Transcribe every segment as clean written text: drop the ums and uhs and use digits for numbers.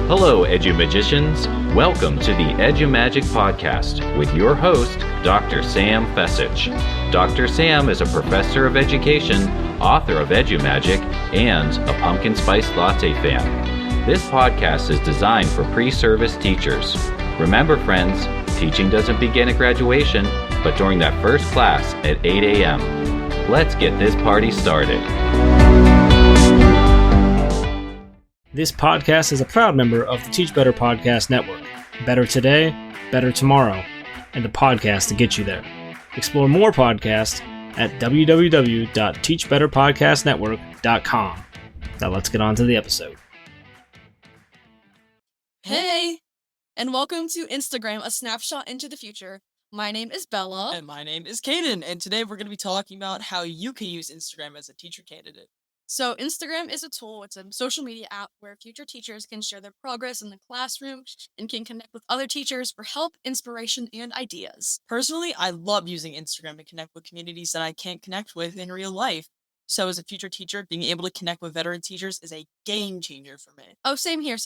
Hello, EduMagicians. Welcome to the EduMagic podcast with your host, Dr. Sam Fessich. Dr. Sam is a professor of education, author of EduMagic, and a pumpkin spice latte fan. This podcast is designed for pre-service teachers. Remember, friends, teaching doesn't begin at graduation, but during that first class at 8 a.m. Let's get this party started. This podcast is a proud member of the Teach Better Podcast Network. Better today, better tomorrow, and the podcast to get you there. Explore more podcasts at www.teachbetterpodcastnetwork.com. Now let's get on to the episode. Hey, and welcome to Instagram, a snapshot into the future. My name is Bella. And my name is Kaden, and today we're going to be talking about how you can use Instagram as a teacher candidate. So Instagram is a tool, it's a social media app where future teachers can share their progress in the classroom and can connect with other teachers for help, inspiration, and ideas. Personally, I love using Instagram to connect with communities that I can't connect with in real life. So as a future teacher, being able to connect with veteran teachers is a game changer for me. Oh, same here.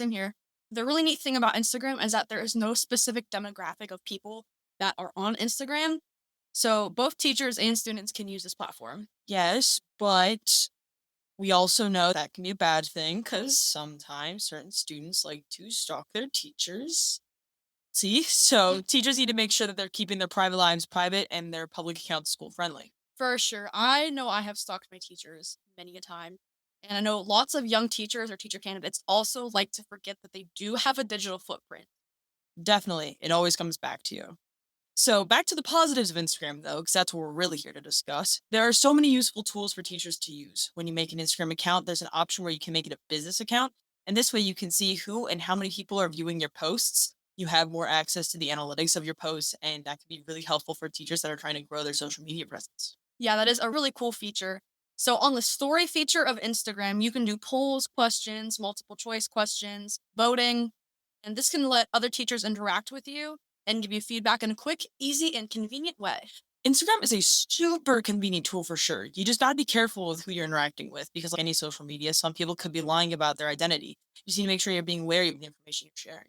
The really neat thing about Instagram is that there is no specific demographic of people that are on Instagram. So both teachers and students can use this platform. Yes, but we also know that can be a bad thing because sometimes certain students like to stalk their teachers. So teachers need to make sure that they're keeping their private lives private and their public accounts school friendly. For sure. I know I have stalked my teachers many a time. And I know lots of young teachers or teacher candidates also like to forget that they do have a digital footprint. Definitely, it always comes back to you. So back to the positives of Instagram, though, because that's what we're really here to discuss. There are so many useful tools for teachers to use. When you make an Instagram account, there's an option where you can make it a business account. And this way you can see who and how many people are viewing your posts. You have more access to the analytics of your posts, and that can be really helpful for teachers that are trying to grow their social media presence. Yeah, that is a really cool feature. So on the story feature of Instagram, you can do polls, questions, multiple choice questions, voting, and this can let other teachers interact with you and give you feedback in a quick, easy, and convenient way. Instagram is a super convenient tool for sure. You just gotta be careful with who you're interacting with because like any social media, some people could be lying about their identity. You just need to make sure you're being wary of the information you're sharing.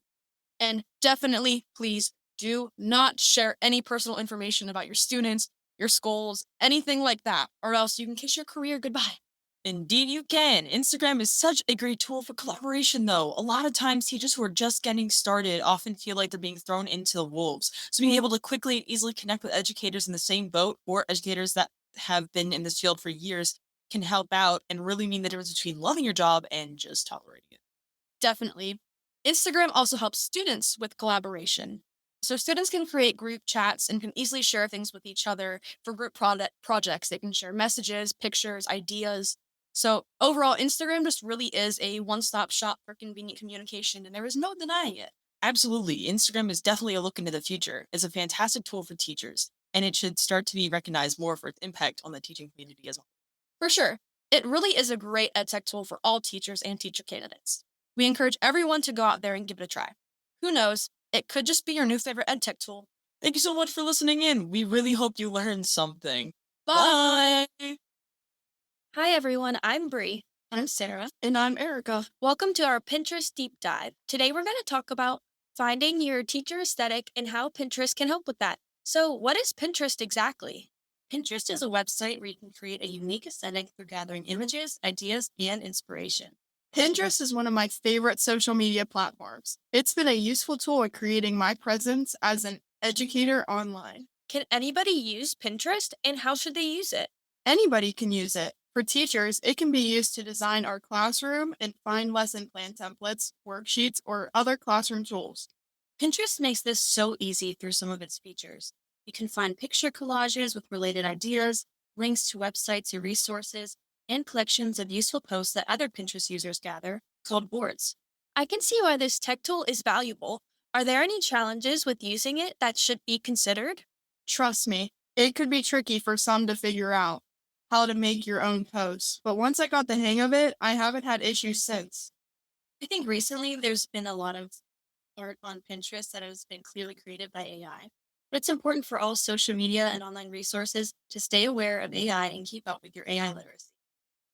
And definitely, please do not share any personal information about your students, your schools, anything like that, or else you can kiss your career goodbye. Indeed you can. Instagram is such a great tool for collaboration though. A lot of times teachers who are just getting started often feel like they're being thrown into the wolves. So being able to quickly and easily connect with educators in the same boat or educators that have been in this field for years can help out and really mean the difference between loving your job and just tolerating it. Definitely. Instagram also helps students with collaboration. So students can create group chats and can easily share things with each other for group projects. They can share messages, pictures, ideas. So overall, Instagram just really is a one-stop shop for convenient communication, and there is no denying it. Absolutely. Instagram is definitely a look into the future. It's a fantastic tool for teachers, and it should start to be recognized more for its impact on the teaching community as a whole. For sure. It really is a great edtech tool for all teachers and teacher candidates. We encourage everyone to go out there and give it a try. Who knows? It could just be your new favorite edtech tool. Thank you so much for listening in. We really hope you learned something. Bye! Bye. Hi everyone, I'm Bree. I'm Sarah. And I'm Erica. Welcome to our Pinterest Deep Dive. Today we're going to talk about finding your teacher aesthetic and how Pinterest can help with that. So what is Pinterest exactly? Pinterest is a website where you can create a unique aesthetic through gathering images, ideas, and inspiration. Pinterest is one of my favorite social media platforms. It's been a useful tool in creating my presence as an educator online. Can anybody use Pinterest and how should they use it? Anybody can use it. For teachers, it can be used to design our classroom and find lesson plan templates, worksheets, or other classroom tools. Pinterest makes this so easy through some of its features. You can find picture collages with related ideas, links to websites and resources, and collections of useful posts that other Pinterest users gather, called boards. I can see why this tech tool is valuable. Are there any challenges with using it that should be considered? Trust me, it could be tricky for some to figure out how to make your own posts, but once I got the hang of it, I haven't had issues since. I think recently there's been a lot of art on Pinterest that has been clearly created by AI. But it's important for all social media and online resources to stay aware of AI and keep up with your AI literacy.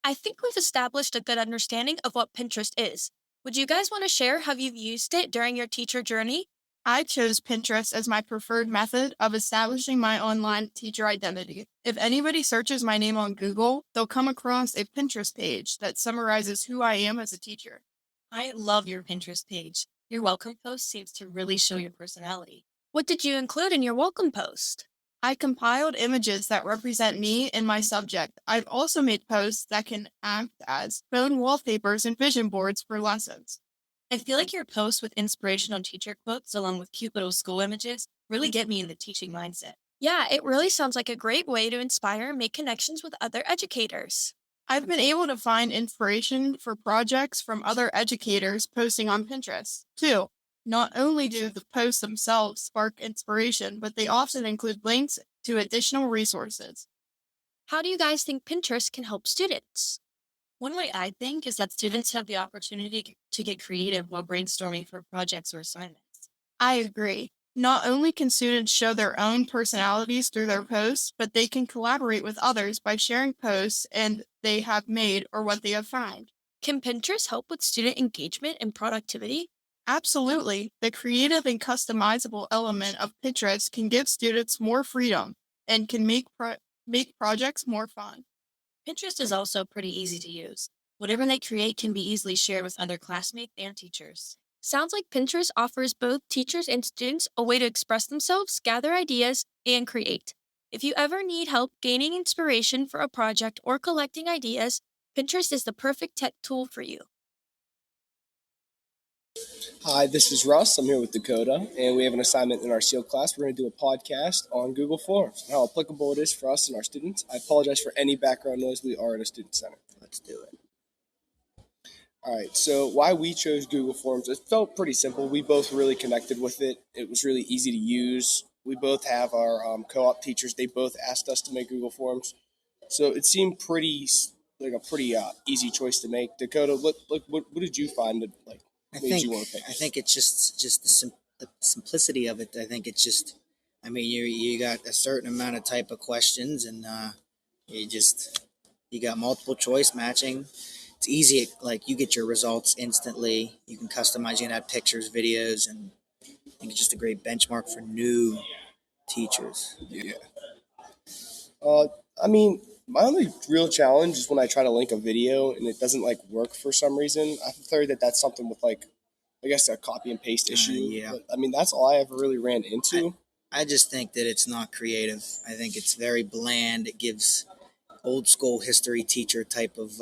I think we've established a good understanding of what Pinterest is. Would you guys want to share how you've used it during your teacher journey? I chose Pinterest as my preferred method of establishing my online teacher identity. If anybody searches my name on Google, they'll come across a Pinterest page that summarizes who I am as a teacher. I love your Pinterest page. Your welcome post seems to really show your personality. What did you include in your welcome post? I compiled images that represent me and my subject. I've also made posts that can act as phone wallpapers and vision boards for lessons. I feel like your posts with inspirational teacher quotes along with cute little school images really get me in the teaching mindset. Yeah, it really sounds like a great way to inspire and make connections with other educators. I've been able to find inspiration for projects from other educators posting on Pinterest, too. Not only do the posts themselves spark inspiration, but they often include links to additional resources. How do you guys think Pinterest can help students? One way I think is that students have the opportunity to get creative while brainstorming for projects or assignments. I agree. Not only can students show their own personalities through their posts, but they can collaborate with others by sharing posts and they have made or what they have found. Can Pinterest help with student engagement and productivity? Absolutely. The creative and customizable element of Pinterest can give students more freedom and can make projects more fun. Pinterest is also pretty easy to use. Whatever they create can be easily shared with other classmates and teachers. Sounds like Pinterest offers both teachers and students a way to express themselves, gather ideas, and create. If you ever need help gaining inspiration for a project or collecting ideas, Pinterest is the perfect tech tool for you. Hi, this is Russ. I'm here with Dakota, and we have an assignment in our SEAL class. We're going to do a podcast on Google Forms and how applicable it is for us and our students. I apologize for any background noise. We are at a student center. Let's do it. All right, so why we chose Google Forms, it felt pretty simple. We both really connected with it. It was really easy to use. We both have our co-op teachers. They both asked us to make Google Forms. So it seemed pretty easy choice to make. Dakota, what did you find that I made you want to pick? I think it's just the simplicity of it. I think it's just, I mean, you got a certain amount of type of questions, and you got multiple choice matching. It's easy, like you get your results instantly. You can customize, you can add pictures, videos, and I think it's just a great benchmark for new teachers. Yeah. I mean, my only real challenge is when I try to link a video and it doesn't work for some reason. I've heard that that's something with I guess a copy and paste issue. Yeah. But, I mean, that's all I ever really ran into. I just think that it's not creative. I think it's very bland. It gives old school history teacher type of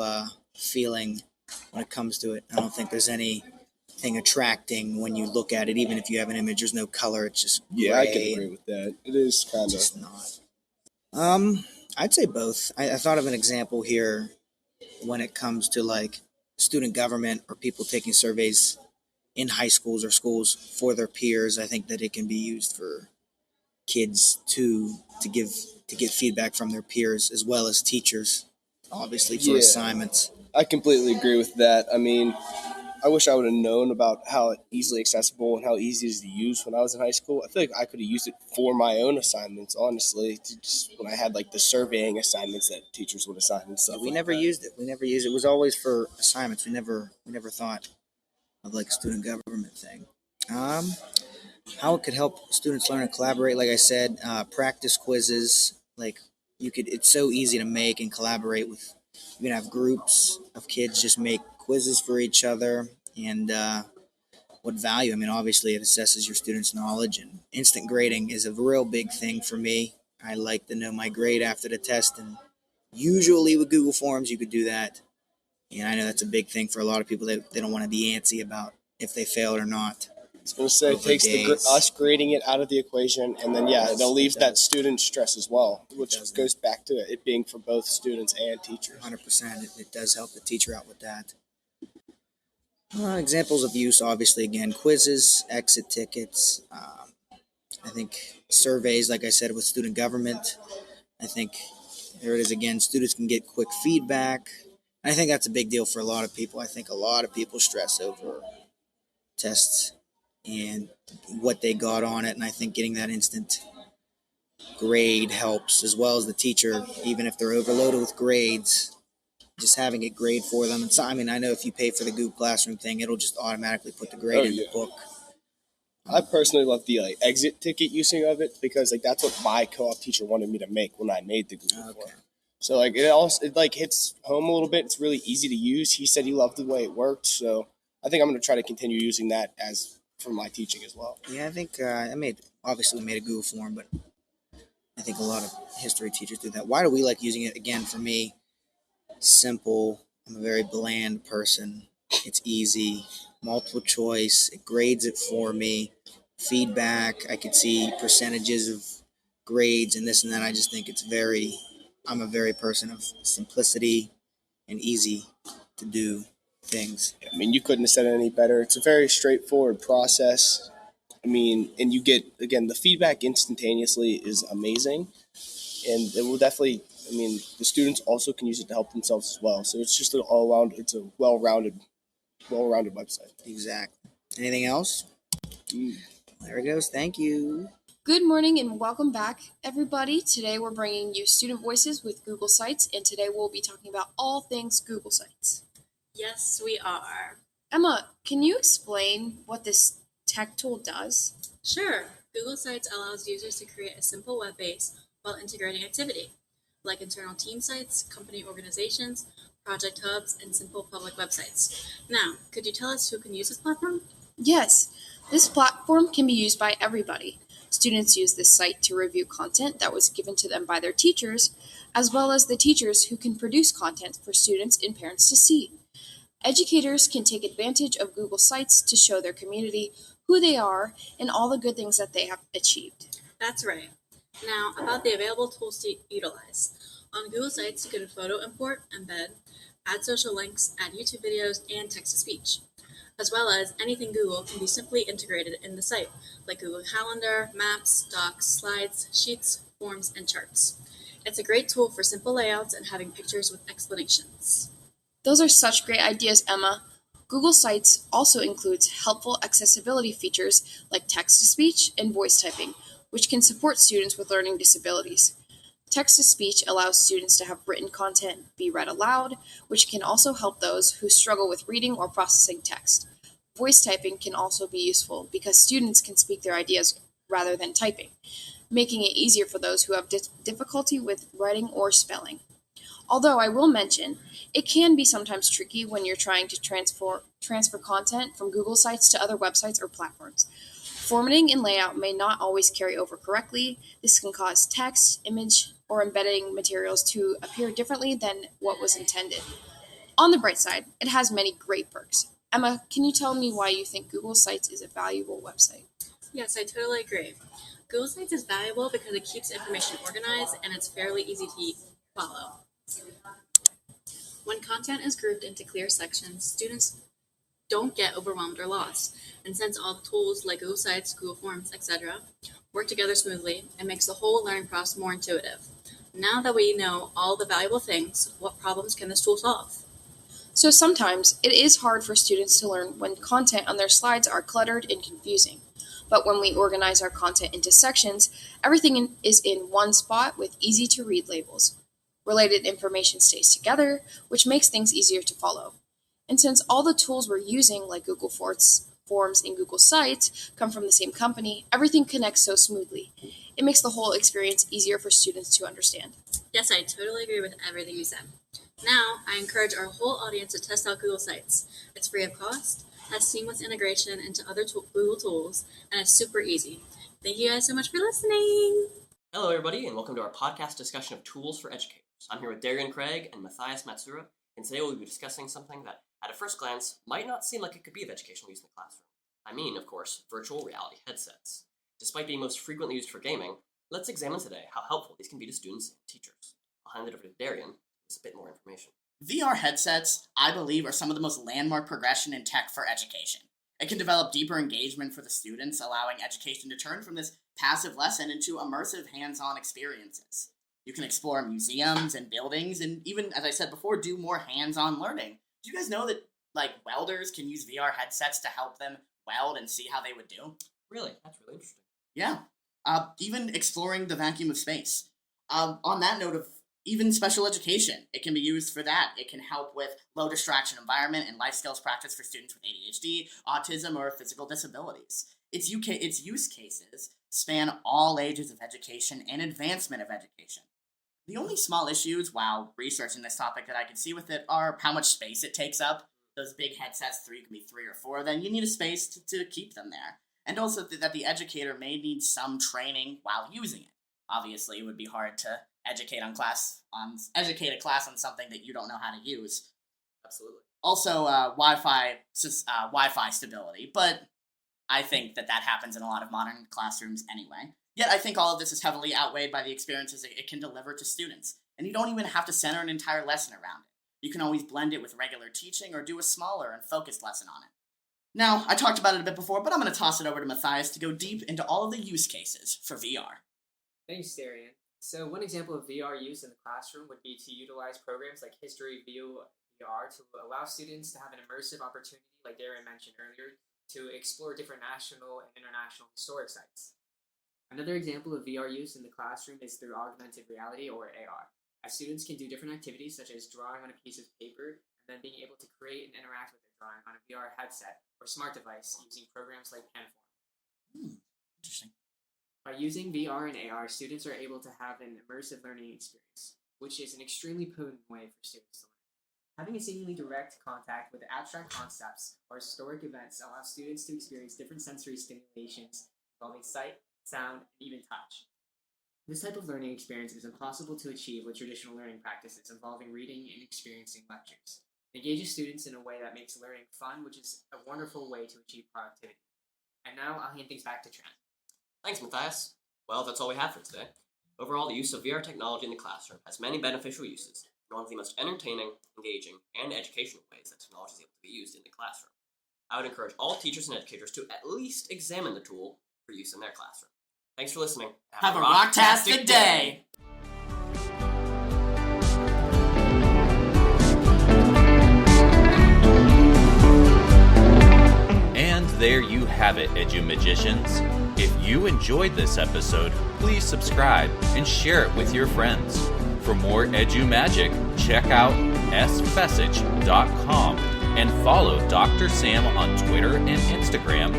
feeling when it comes to it. I don't think there's anything attracting when you look at it. Even if you have an image, there's no color. It's just Yeah, gray. I can agree with that. It is kind of Just not. I'd say both. I thought of an example here when it comes to student government or people taking surveys in high schools or schools for their peers. I think that it can be used for kids to get feedback from their peers as well as teachers, obviously for assignments. I completely agree with that. I mean, I wish I would have known about how easily accessible and how easy it is to use when I was in high school. I feel like I could have used it for my own assignments, honestly, just when I had the surveying assignments that teachers would assign and stuff. We never used it. It was always for assignments. We never thought of a student government thing. How it could help students learn and collaborate, like I said, practice quizzes. It's so easy to make and collaborate with. You can have groups of kids just make quizzes for each other, and what value? I mean, obviously it assesses your students' knowledge, and instant grading is a real big thing for me. I like to know my grade after the test, and usually with Google Forms you could do that. And I know that's a big thing for a lot of people. They don't want to be antsy about if they failed or not. I was going to say, it takes us grading it out of the equation, and then, it alleviates that student stress as well, which goes back to it being for both students and teachers. 100%. It does help the teacher out with that. Examples of use, obviously, again, quizzes, exit tickets. I think surveys, like I said, with student government. I think there it is again. Students can get quick feedback. I think that's a big deal for a lot of people. I think a lot of people stress over tests and what they got on it, and I think getting that instant grade helps, as well as the teacher. Even if they're overloaded with grades, just having it grade for them. And so, I mean, I know if you pay for the Google Classroom thing, it'll just automatically put the grade in the book. I personally love the exit ticket using of it because that's what my co-op teacher wanted me to make when I made the Google form. So it hits home a little bit. It's really easy to use. He said he loved the way it worked, so I think I'm going to try to continue using that as for my teaching as well. Yeah, I think obviously we made a Google form, but I think a lot of history teachers do that. Why do we like using it? Again, for me, simple. I'm a very bland person. It's easy, multiple choice. It grades it for me. Feedback. I could see percentages of grades and this and that. I just think I'm a very person of simplicity and easy to do things. I mean, you couldn't have said it any better. It's a very straightforward process. I mean, and you get, again, the feedback instantaneously is amazing. And it will definitely, the students also can use it to help themselves as well. So it's just it's a well-rounded website. Exactly. Anything else? There it goes. Thank you. Good morning and welcome back, everybody. Today we're bringing you Student Voices with Google Sites, and today we'll be talking about all things Google Sites. Yes, we are. Emma, can you explain what this tech tool does? Sure. Google Sites allows users to create a simple web base while integrating activity, like internal team sites, company organizations, project hubs, and simple public websites. Now, could you tell us who can use this platform? Yes, this platform can be used by everybody. Students use this site to review content that was given to them by their teachers, as well as the teachers who can produce content for students and parents to see. Educators can take advantage of Google Sites to show their community who they are and all the good things that they have achieved. That's right. Now, about the available tools to utilize. On Google Sites, you can photo import, embed, add social links, add YouTube videos, and text-to-speech. As well as anything Google can be simply integrated in the site, like Google Calendar, Maps, Docs, Slides, Sheets, Forms, and Charts. It's a great tool for simple layouts and having pictures with explanations. Those are such great ideas, Emma. Google Sites also includes helpful accessibility features like text-to-speech and voice typing, which can support students with learning disabilities. Text-to-speech allows students to have written content be read aloud, which can also help those who struggle with reading or processing text. Voice typing can also be useful because students can speak their ideas rather than typing, making it easier for those who have difficulty with writing or spelling. Although I will mention, it can be sometimes tricky when you're trying to transfer content from Google Sites to other websites or platforms. Formatting and layout may not always carry over correctly. This can cause text, image, or embedding materials to appear differently than what was intended. On the bright side, it has many great perks. Emma, can you tell me why you think Google Sites is a valuable website? Yes, I totally agree. Google Sites is valuable because it keeps information organized and it's fairly easy to follow. When content is grouped into clear sections, students don't get overwhelmed or lost. And since all the tools like Google Sites, Google Forms, etc. work together smoothly, it makes the whole learning process more intuitive. Now that we know all the valuable things, what problems can this tool solve? So sometimes it is hard for students to learn when content on their slides are cluttered and confusing. But when we organize our content into sections, everything is in one spot with easy-to-read labels. Related information stays together, which makes things easier to follow. And since all the tools we're using, like Google Forms and Google Sites, come from the same company, everything connects so smoothly. It makes the whole experience easier for students to understand. Yes, I totally agree with everything you said. Now, I encourage our whole audience to test out Google Sites. It's free of cost, has seamless integration into other Google tools, and it's super easy. Thank you guys so much for listening. Hello, everybody, and welcome to our podcast discussion of tools for educators. I'm here with Darian Craig and Matthias Matsura, and today we'll be discussing something that, at a first glance, might not seem like it could be of educational use in the classroom. I mean, of course, virtual reality headsets. Despite being most frequently used for gaming, let's examine today how helpful these can be to students and teachers. I'll hand it over to Darian to give us a bit more information. VR headsets, I believe, are some of the most landmark progression in tech for education. It can develop deeper engagement for the students, allowing education to turn from this passive lesson into immersive hands-on experiences. You can explore museums and buildings, and even, as I said before, do more hands-on learning. Do you guys know that, welders can use VR headsets to help them weld and see how they would do? Really? That's really interesting. Yeah. Even exploring the vacuum of space. On that note of Even special education, it can be used for that. It can help with low distraction environment and life skills practice for students with ADHD, autism, or physical disabilities. Its use cases span all ages of education and advancement of education. The only small issues while researching this topic that I can see with it are how much space it takes up. Those big headsets, can be 3 or 4, then you need a space to keep them there. And also that the educator may need some training while using it. Obviously, it would be hard to educate a class on something that you don't know how to use. Absolutely. Also, Wi-Fi stability, but I think that happens in a lot of modern classrooms anyway. Yet I think all of this is heavily outweighed by the experiences it can deliver to students. And you don't even have to center an entire lesson around it. You can always blend it with regular teaching or do a smaller and focused lesson on it. Now, I talked about it a bit before, but I'm going to toss it over to Matthias to go deep into all of the use cases for VR. Thanks, Darian. So one example of VR use in the classroom would be to utilize programs like History View VR to allow students to have an immersive opportunity, like Darian mentioned earlier, to explore different national and international historic sites. Another example of VR use in the classroom is through augmented reality, or AR, as students can do different activities such as drawing on a piece of paper and then being able to create and interact with their drawing on a VR headset or smart device using programs like Panaform. Interesting. By using VR and AR, students are able to have an immersive learning experience, which is an extremely potent way for students to learn. Having a seemingly direct contact with abstract concepts or historic events allows students to experience different sensory stimulations involving sight, sound, and even touch. This type of learning experience is impossible to achieve with traditional learning practices involving reading and experiencing lectures. It engages students in a way that makes learning fun, which is a wonderful way to achieve productivity. And now I'll hand things back to Trent. Thanks, Matthias. Well, that's all we have for today. Overall, the use of VR technology in the classroom has many beneficial uses, and one of the most entertaining, engaging, and educational ways that technology is able to be used in the classroom. I would encourage all teachers and educators to at least examine the tool for use in their classroom. Thanks for listening. Have a rocktastic day! And there you have it, EduMagicians. If you enjoyed this episode, please subscribe and share it with your friends. For more EduMagic, check out sfessage.com and follow Dr. Sam on Twitter and Instagram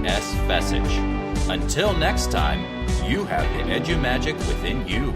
@sfessage. Until next time, you have the EduMagic within you.